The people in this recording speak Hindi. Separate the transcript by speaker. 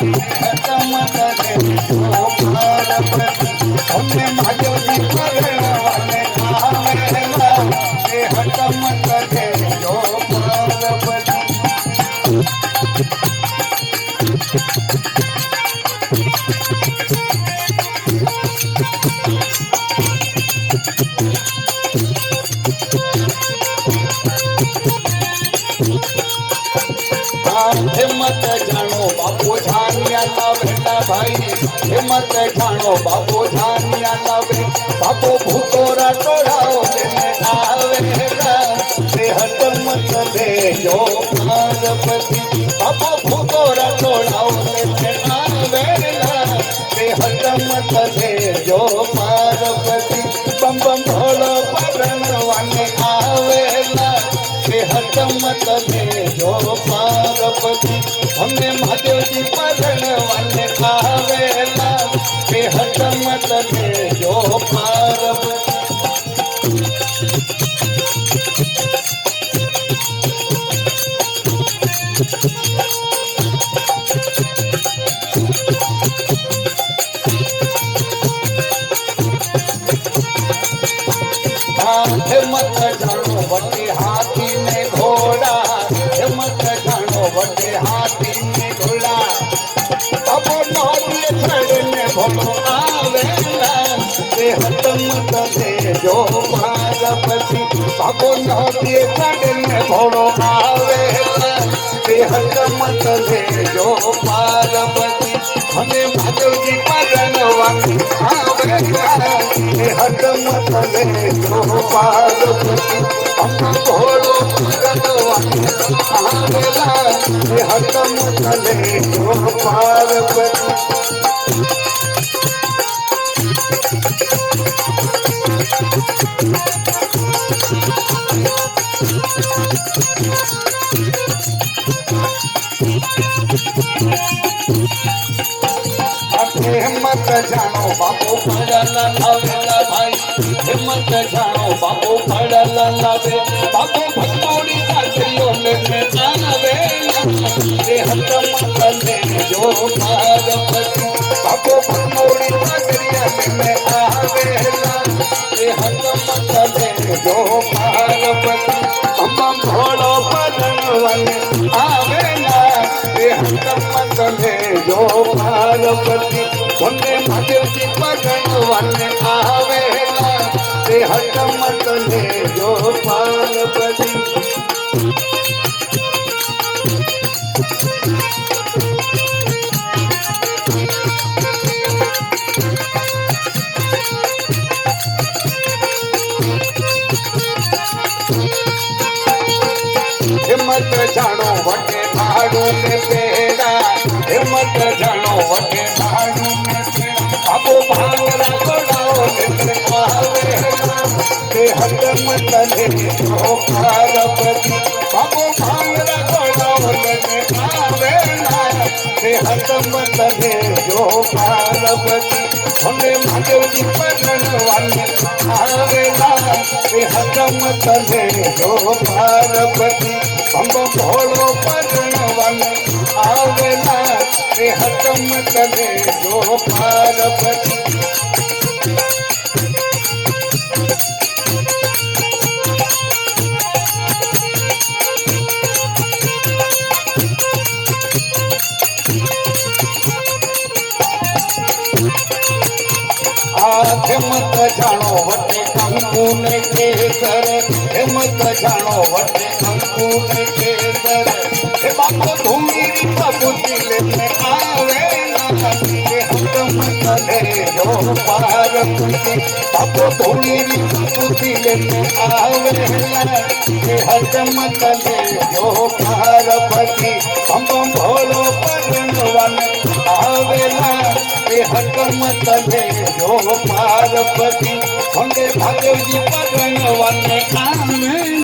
Speaker 1: हटमत दे जो पार्वती हमने महादेवजी परवाने आवेला हटमत दे जो पार्वती हिम्मत जानो बापू झानिया लावेला भाई हिम्मत जानो बापू झानिया लावे बापू भूतोरा टोड़ाओ लेने आवेला हटमत दे जो पार्वती बापू भूतोरा टोड़ाओ लेने आवेला हटमत दे जो पार्वती बम बम भोलो परनवाने आवेला हटमत दे जो पार्वती हमने महादेवजी परनवाने आवेला हटमत दे जो पार्वती हिम्मत जानो बटे हाथी में घोड़ा हिम्मत जानो बटे हाथी में घोड़ा अब नौदिए चढ़ने भोलो आवेला हटमत दे जो पार्वती अब नौदिए चढ़ने भोलो आवेला हटमत दे जो पार्वती हमें महादेवजी परनवाने आवेला हटमत दे जो पार्वती हम भोलो परनवाने आवेला हटमत दे जो पार्वती हिम्मत जानो बापू पड़ल लावेला भाई हिम्मत जानो बापू पड़ल लावे बापू भटोड़ी काकरियो लेने आवेला हटमत दे जो पार्वती बापू भटोड़ी काकरिया लेने आवेला हटमत दे जो पार्वती हम भोलो परनवाने आवेला हटमत दे जो पार्वती हमने महादेवजी परनवाने आवेला हटमत दे जो पार्वती हिम्मत जानो वटे भाड़ू में पेड़ा हिम्मत जानो वटे भाड़ू में पेड़ा अब भांगरा तोड़ाओ लेने आवेला हटमत दे जो पार्वती अब भांगरा तोड़ाओ लेने आवेला हटमत दे जो पार्वती हमें महादेवजी परनवाने आवेला हटमत दे जो पार्वती हम भोलो परनवाने आवेला हटमत दे जो पार्वती हिम्मत जानो वटे कंकु ने केसर हिम्मत जानो वटे कंकु ने केसर बापू धूमेरी पबूती लेने आवेला हटमत दे जो पार्वती बापू धूमेरी पबूती लेने आवेला हटमत दे जो पार्वती हम भोलो परनवाने आवेला हटमत दे जो पार्वती हमने महादेवजी परनवाने आवेला।